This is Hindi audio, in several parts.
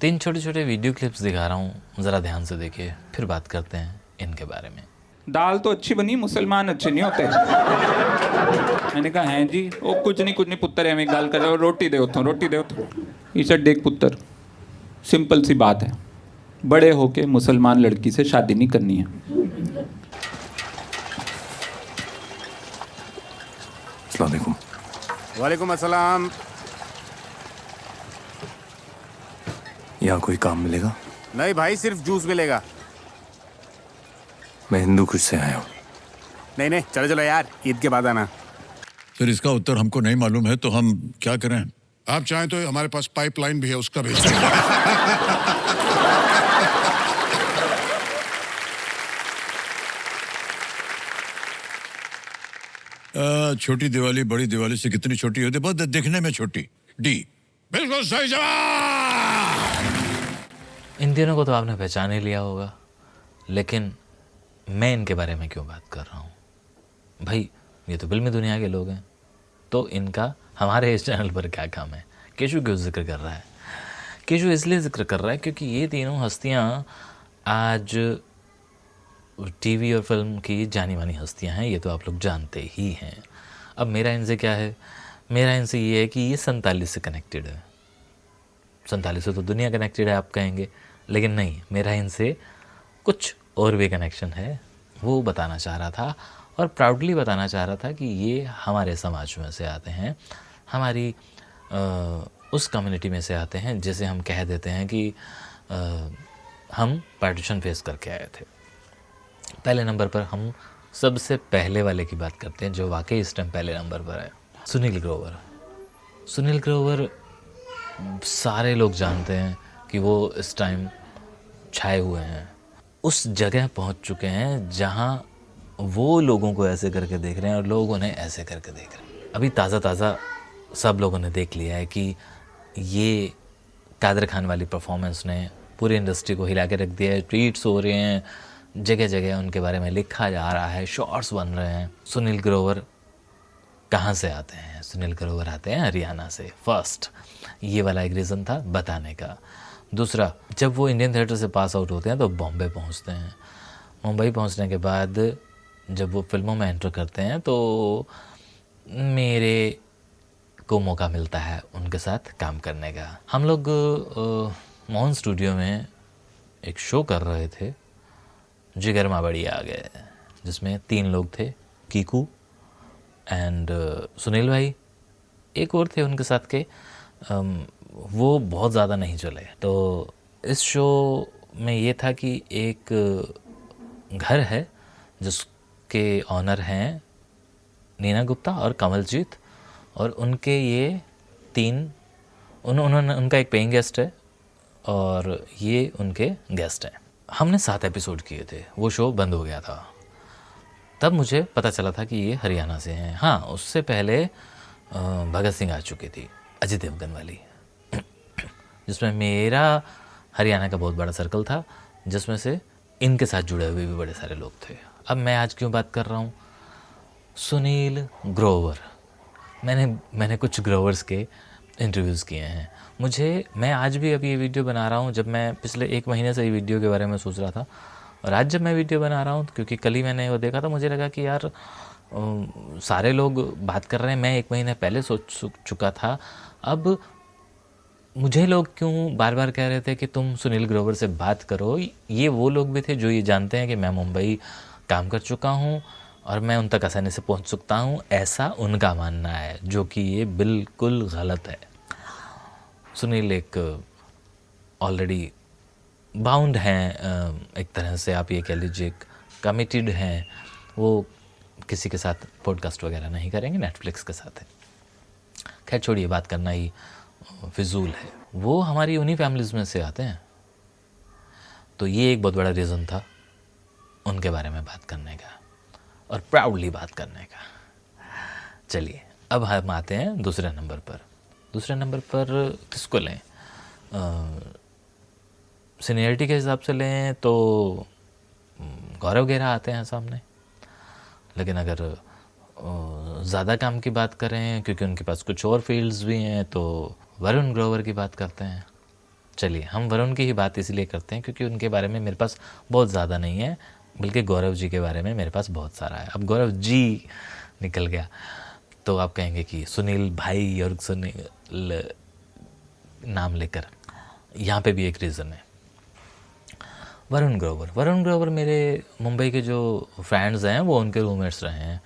3 छोटे-छोटे वीडियो क्लिप्स दिखा रहा हूँ, ज़रा ध्यान से देखिए, फिर बात करते हैं इनके बारे में। दाल तो अच्छी बनी, मुसलमान अच्छे नहीं होते। मैंने कहा हैं जी, वो कुछ नहीं पुत्र है, गाल कर रोटी दे उतो, रोटी दे उतो। इसे देख पुत्र, सिंपल सी बात है, बड़े होके मुसलमान लड़की से शादी नहीं करनी है। अस्सलाम वालेकुम। वालेकुम अस्सलाम। यहाँ कोई काम मिलेगा? नहीं भाई, सिर्फ जूस मिलेगा। मैं हिंदू कुछ से आया हूँ। नहीं नहीं, चलो चलो यार, ईद के बाद आना। फिर इसका उत्तर हमको नहीं मालूम है तो हम क्या करें? आप चाहें तो हमारे पास पाइपलाइन भी है, उसका भेज देंगे। छोटी दिवाली बड़ी दिवाली से कितनी छोटी होती है? बहुत दिखने में छोटी। डी। बिल्कुल सही जवाब। इन तीनों को तो आपने पहचान ही लिया होगा, लेकिन मैं इनके बारे में क्यों बात कर रहा हूँ? भाई ये तो फिल्मी दुनिया के लोग हैं, तो इनका हमारे इस चैनल पर क्या काम है? केशु क्यों जिक्र कर रहा है? केशु इसलिए जिक्र कर रहा है क्योंकि ये तीनों हस्तियाँ आज टीवी और फिल्म की जानी मानी हस्तियाँ हैं, ये तो आप लोग जानते ही हैं। अब मेरा इनसे क्या है? मेरा इनसे ये है कि ये 47 से कनेक्टेड है। 47 से तो दुनिया कनेक्टेड है आप कहेंगे, लेकिन नहीं, मेरा इनसे कुछ और भी कनेक्शन है। वो बताना चाह रहा था और प्राउडली बताना चाह रहा था कि ये हमारे समाज में से आते हैं, हमारी उस कम्युनिटी में से आते हैं जिसे हम कह देते हैं कि हम पार्टीशन फेस करके आए थे। पहले नंबर पर हम सबसे पहले वाले की बात करते हैं जो वाकई इस टाइम पहले नंबर पर है, सुनील ग्रोवर। सुनील ग्रोवर सारे लोग जानते हैं कि वो इस टाइम छाए हुए हैं, उस जगह पहुंच चुके हैं जहां वो लोगों को ऐसे करके देख रहे हैं और लोग उन्हें ऐसे करके देख रहे हैं। अभी ताज़ा सब लोगों ने देख लिया है कि ये कादर खान वाली परफॉर्मेंस ने पूरी इंडस्ट्री को हिला के रख दिया है। ट्वीट्स हो रहे हैं, जगह जगह उनके बारे में लिखा जा रहा है, शॉर्ट्स बन रहे हैं। सुनील ग्रोवर कहाँ से आते हैं? सुनील ग्रोवर आते हैं हरियाणा से। फर्स्ट, ये वाला एक रीज़न था बताने का। दूसरा, जब वो इंडियन थिएटर से पास आउट होते हैं तो बॉम्बे पहुंचते हैं। मुंबई पहुंचने के बाद जब वो फिल्मों में एंटर करते हैं तो मेरे को मौका मिलता है उनके साथ काम करने का। हम लोग मोहन स्टूडियो में एक शो कर रहे थे, जिगर मावड़ी आ गए, जिसमें 3 लोग थे, कीकू एंड सुनील भाई, एक और थे उनके साथ के। वो बहुत ज़्यादा नहीं चले। तो इस शो में ये था कि एक घर है जिसके ऑनर हैं नीना गुप्ता और कमलजीत, और उनके ये 3 उन्होंने उनका एक पेइंग गेस्ट है और ये उनके गेस्ट हैं। हमने 7 एपिसोड किए थे, वो शो बंद हो गया था। तब मुझे पता चला था कि ये हरियाणा से हैं। हाँ, उससे पहले भगत सिंह आ चुकी थी, अजय देवगन वाली, जिसमें मेरा हरियाणा का बहुत बड़ा सर्कल था, जिसमें से इनके साथ जुड़े हुए भी बड़े सारे लोग थे। अब मैं आज क्यों बात कर रहा हूँ? सुनील ग्रोवर, मैंने कुछ ग्रोवर्स के इंटरव्यूज़ किए हैं। मैं आज भी अभी ये वीडियो बना रहा हूँ, जब मैं पिछले 1 महीने से ये वीडियो के बारे में सोच रहा था, और आज जब मैं वीडियो बना रहा हूँ क्योंकि कल ही मैंने वो देखा था, मुझे लगा कि यार सारे लोग बात कर रहे हैं, मैं 1 महीने पहले सोच चुका था। अब मुझे लोग क्यों बार बार कह रहे थे कि तुम सुनील ग्रोवर से बात करो? ये वो लोग भी थे जो ये जानते हैं कि मैं मुंबई काम कर चुका हूँ और मैं उन तक आसानी से पहुँच सकता हूँ, ऐसा उनका मानना है, जो कि ये बिल्कुल गलत है। सुनील एक ऑलरेडी बाउंड हैं, एक तरह से आप ये कह लीजिए, कमिटेड हैं। वो किसी के साथ पॉडकास्ट वगैरह नहीं करेंगे, नेटफ्लिक्स के साथ है। खैर छोड़िए, बात करना ही फिजूल है। वो हमारी उन्हीं फैमिलीज़ में से आते हैं, तो ये एक बहुत बड़ा रीज़न था उनके बारे में बात करने का और प्राउडली बात करने का। चलिए, अब हम आते हैं दूसरे नंबर पर। दूसरे नंबर पर किसको लें? सीनियरिटी के हिसाब से लें तो गौरव गेहरा आते हैं सामने, लेकिन अगर ज़्यादा काम की बात करें, क्योंकि उनके पास कुछ और फील्ड्स भी हैं, तो वरुण ग्रोवर की बात करते हैं। चलिए हम वरुण की ही बात इसलिए करते हैं क्योंकि उनके बारे में मेरे पास बहुत ज़्यादा नहीं है, बल्कि गौरव जी के बारे में मेरे पास बहुत सारा है। अब गौरव जी निकल गया तो आप कहेंगे कि सुनील भाई और सुनील नाम लेकर, यहाँ पे भी एक रीज़न है। वरुण ग्रोवर मेरे मुंबई के जो फ्रेंड्स हैं वो उनके रूममेट्स रहे हैं,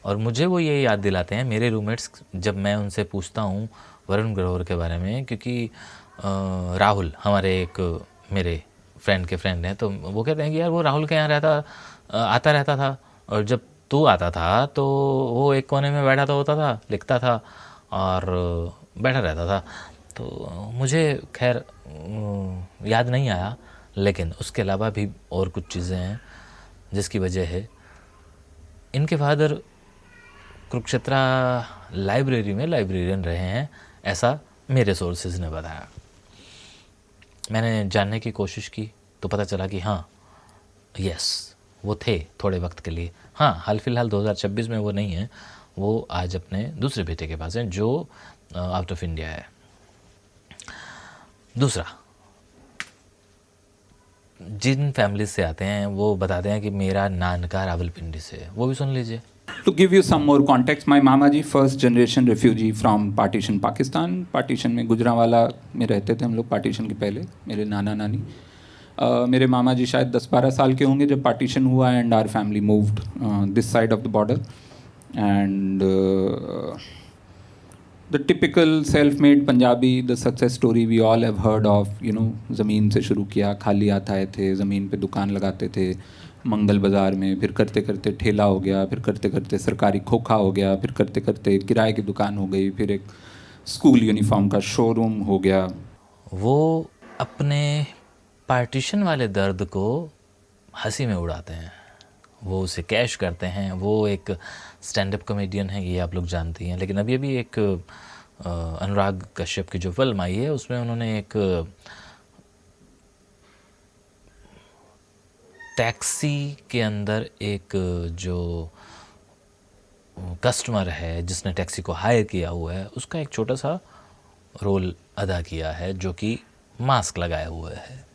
और मुझे वो ये याद दिलाते हैं मेरे रूममेट्स जब मैं उनसे पूछता हूँ वरुण ग्रोवर के बारे में, क्योंकि राहुल हमारे एक मेरे फ्रेंड के फ्रेंड हैं, तो वो कहते हैं कि यार वो राहुल के यहाँ आता रहता था, और जब तू आता था तो वो एक कोने में बैठा होता था, लिखता था और बैठा रहता था। तो मुझे खैर याद नहीं आया, लेकिन उसके अलावा भी और कुछ चीज़ें हैं जिसकी वजह है इनके फादर कुरुक्षेत्रा लाइब्रेरी में लाइब्रेरियन रहे हैं, ऐसा मेरे सोर्सेज ने बताया। मैंने जानने की कोशिश की तो पता चला कि हाँ यस वो थे थोड़े वक्त के लिए। हाँ हाल फिलहाल 2026 में वो नहीं है, वो आज अपने दूसरे बेटे के पास हैं जो आउट ऑफ इंडिया है। दूसरा, जिन फैमिली से आते हैं वो बताते हैं कि मेरा नानका रावलपिंडी से है, वो भी सुन लीजिए। To give you some more context, my मामा जी first generation refugee from partition Pakistan. Partition में गुजरांवाला में रहते थे हम लोग पार्टीशन के पहले, मेरे नाना नानी। मेरे मामा जी शायद 10-12 साल के होंगे जब पार्टीशन हुआ, and our family moved this side of the border. And the typical self made Punjabi, the success story we all have heard of, you know, ज़मीन से शुरू किया, खाली हाथ आए थे, ज़मीन पे दुकान लगाते थे मंगल बाज़ार में, फिर करते करते ठेला हो गया, फिर करते करते सरकारी खोखा हो गया, फिर करते करते किराए की दुकान हो गई, फिर एक स्कूल यूनिफॉर्म का शोरूम हो गया। वो अपने पार्टीशन वाले दर्द को हंसी में उड़ाते हैं, वो उसे कैश करते हैं। वो एक स्टैंड अप कॉमेडियन है, ये आप लोग जानती हैं। लेकिन अभी एक अनुराग कश्यप की जो फिल्म आई है उसमें उन्होंने एक टैक्सी के अंदर एक जो कस्टमर है जिसने टैक्सी को हायर किया हुआ है उसका एक छोटा सा रोल अदा किया है, जो कि मास्क लगाए हुए है।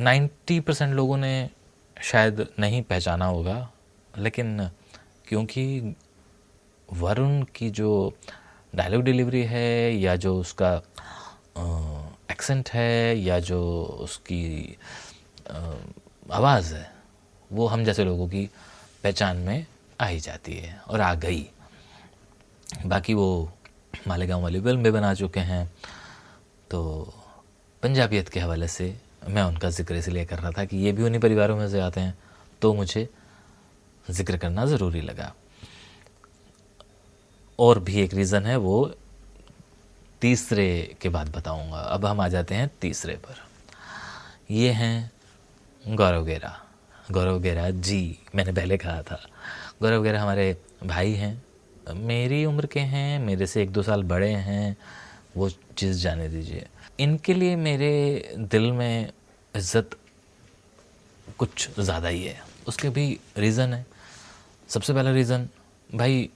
90% लोगों ने शायद नहीं पहचाना होगा, लेकिन क्योंकि वरुण की जो डायलॉग डिलीवरी है या जो उसका एक्सेंट है या जो उसकी आवाज़ है वो हम जैसे लोगों की पहचान में आ ही जाती है और आ गई। बाकी वो मालेगांव वाली फिल्म भी बना चुके हैं, तो पंजाबियत के हवाले से मैं उनका जिक्र इसलिए कर रहा था कि ये भी उन्हीं परिवारों में से आते हैं, तो मुझे जिक्र करना ज़रूरी लगा। और भी एक रीज़न है, वो तीसरे के बाद बताऊंगा। अब हम आ जाते हैं तीसरे पर। ये हैं गौरव गेरा। गौरव गेरा जी, मैंने पहले कहा था, गौरव गेरा हमारे भाई हैं, मेरी उम्र के हैं, मेरे से 1-2 साल बड़े हैं, वो चीज़ जाने दीजिए। इनके लिए मेरे दिल में इज़्ज़त कुछ ज़्यादा ही है। उसके भी रीज़न है। सबसे पहला रीज़न, भाई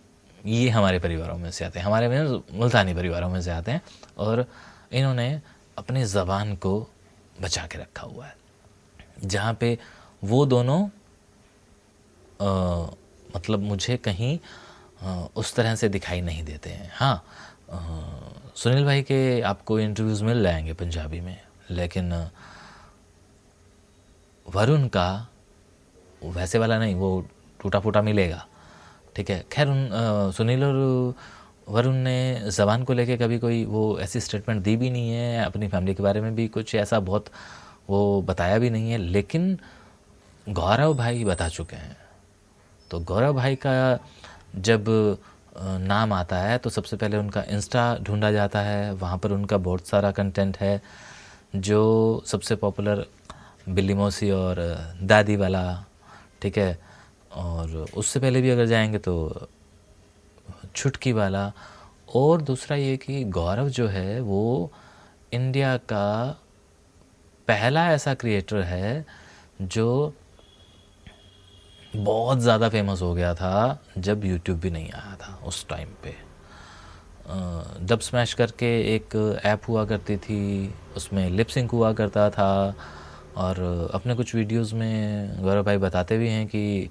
ये हमारे परिवारों में से आते हैं, हमारे में मुल्तानी परिवारों में से आते हैं, और इन्होंने अपनी ज़बान को बचा के रखा हुआ है, जहाँ पे वो दोनों मतलब मुझे कहीं उस तरह से दिखाई नहीं देते हैं। हाँ, सुनील भाई के आपको इंटरव्यूज़ मिल जाएंगे पंजाबी में, लेकिन वरुण का वैसे वाला नहीं, वो टूटा फूटा मिलेगा, ठीक है। खैर सुनील और वरुण ने ज़बान को लेके कभी कोई वो ऐसी स्टेटमेंट दी भी नहीं है, अपनी फैमिली के बारे में भी कुछ ऐसा बहुत वो बताया भी नहीं है, लेकिन गौरव भाई बता चुके हैं। तो गौरव भाई का जब नाम आता है तो सबसे पहले उनका इंस्टा ढूंढा जाता है, वहाँ पर उनका बहुत सारा कंटेंट है, जो सबसे पॉपुलर बिल्ली मौसी और दादी वाला, ठीक है, और उससे पहले भी अगर जाएंगे तो छुटकी वाला। और दूसरा ये कि गौरव जो है वो इंडिया का पहला ऐसा क्रिएटर है जो बहुत ज़्यादा फेमस हो गया था जब यूट्यूब भी नहीं आया था उस टाइम पे। डब स्मैश करके एक ऐप हुआ करती थी, उसमें लिप सिंक हुआ करता था। और अपने कुछ वीडियोस में गौरव भाई बताते भी हैं कि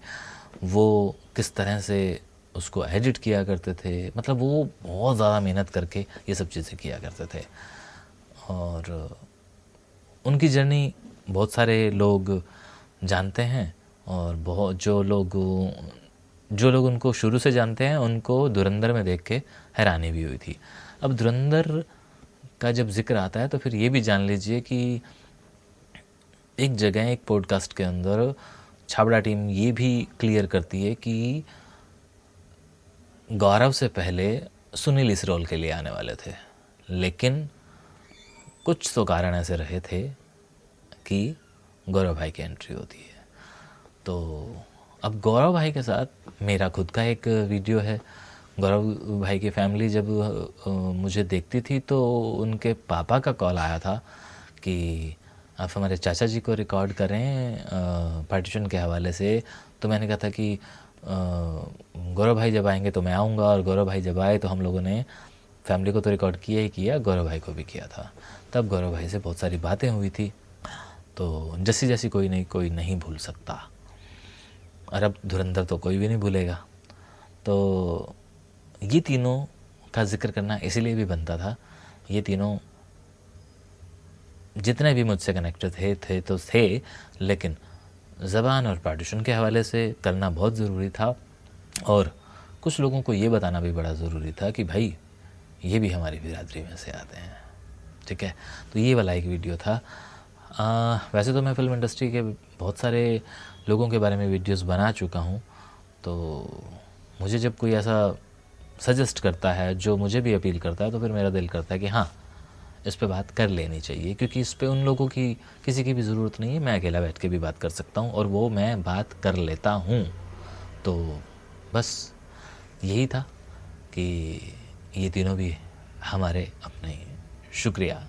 वो किस तरह से उसको एडिट किया करते थे। मतलब वो बहुत ज़्यादा मेहनत करके ये सब चीज़ें किया करते थे। और उनकी जर्नी बहुत सारे लोग जानते हैं, और बहुत जो लोग उनको शुरू से जानते हैं उनको धुरंधर में देख के हैरानी भी हुई थी। अब धुरंधर का जब जिक्र आता है तो फिर ये भी जान लीजिए कि एक जगह एक पॉडकास्ट के अंदर छाबड़ा टीम ये भी क्लियर करती है कि गौरव से पहले सुनील इस रोल के लिए आने वाले थे, लेकिन कुछ तो कारण ऐसे रहे थे कि गौरव भाई की एंट्री होती है। तो अब गौरव भाई के साथ मेरा खुद का एक वीडियो है। गौरव भाई की फैमिली जब मुझे देखती थी तो उनके पापा का कॉल आया था कि आप हमारे चाचा जी को रिकॉर्ड करें पार्टीशन के हवाले से। तो मैंने कहा था कि गौरव भाई जब आएंगे तो मैं आऊँगा, और गौरव भाई जब आए तो हम लोगों ने फैमिली को तो रिकॉर्ड किया ही किया, गौरव भाई को भी किया था। तब गौरव भाई से बहुत सारी बातें हुई थी, तो जैसी जैसी कोई नहीं भूल सकता। और अब धुरंधर तो कोई भी नहीं भूलेगा। तो ये तीनों का जिक्र करना इसीलिए भी बनता था। ये तीनों जितने भी मुझसे कनेक्टेड थे, लेकिन ज़बान और पार्टीशन के हवाले से करना बहुत ज़रूरी था। और कुछ लोगों को ये बताना भी बड़ा ज़रूरी था कि भाई ये भी हमारी बिरादरी में से आते हैं, ठीक है। तो ये वाला एक वीडियो था। वैसे तो मैं फिल्म इंडस्ट्री के बहुत सारे लोगों के बारे में वीडियोस बना चुका हूँ, तो मुझे जब कोई ऐसा सजेस्ट करता है जो मुझे भी अपील करता है तो फिर मेरा दिल करता है कि हाँ, इस पे बात कर लेनी चाहिए, क्योंकि इस पे उन लोगों की किसी की भी ज़रूरत नहीं है। मैं अकेला बैठ के भी बात कर सकता हूँ, और वो मैं बात कर लेता हूँ। तो बस यही था कि ये तीनों भी हमारे अपने। शुक्रिया।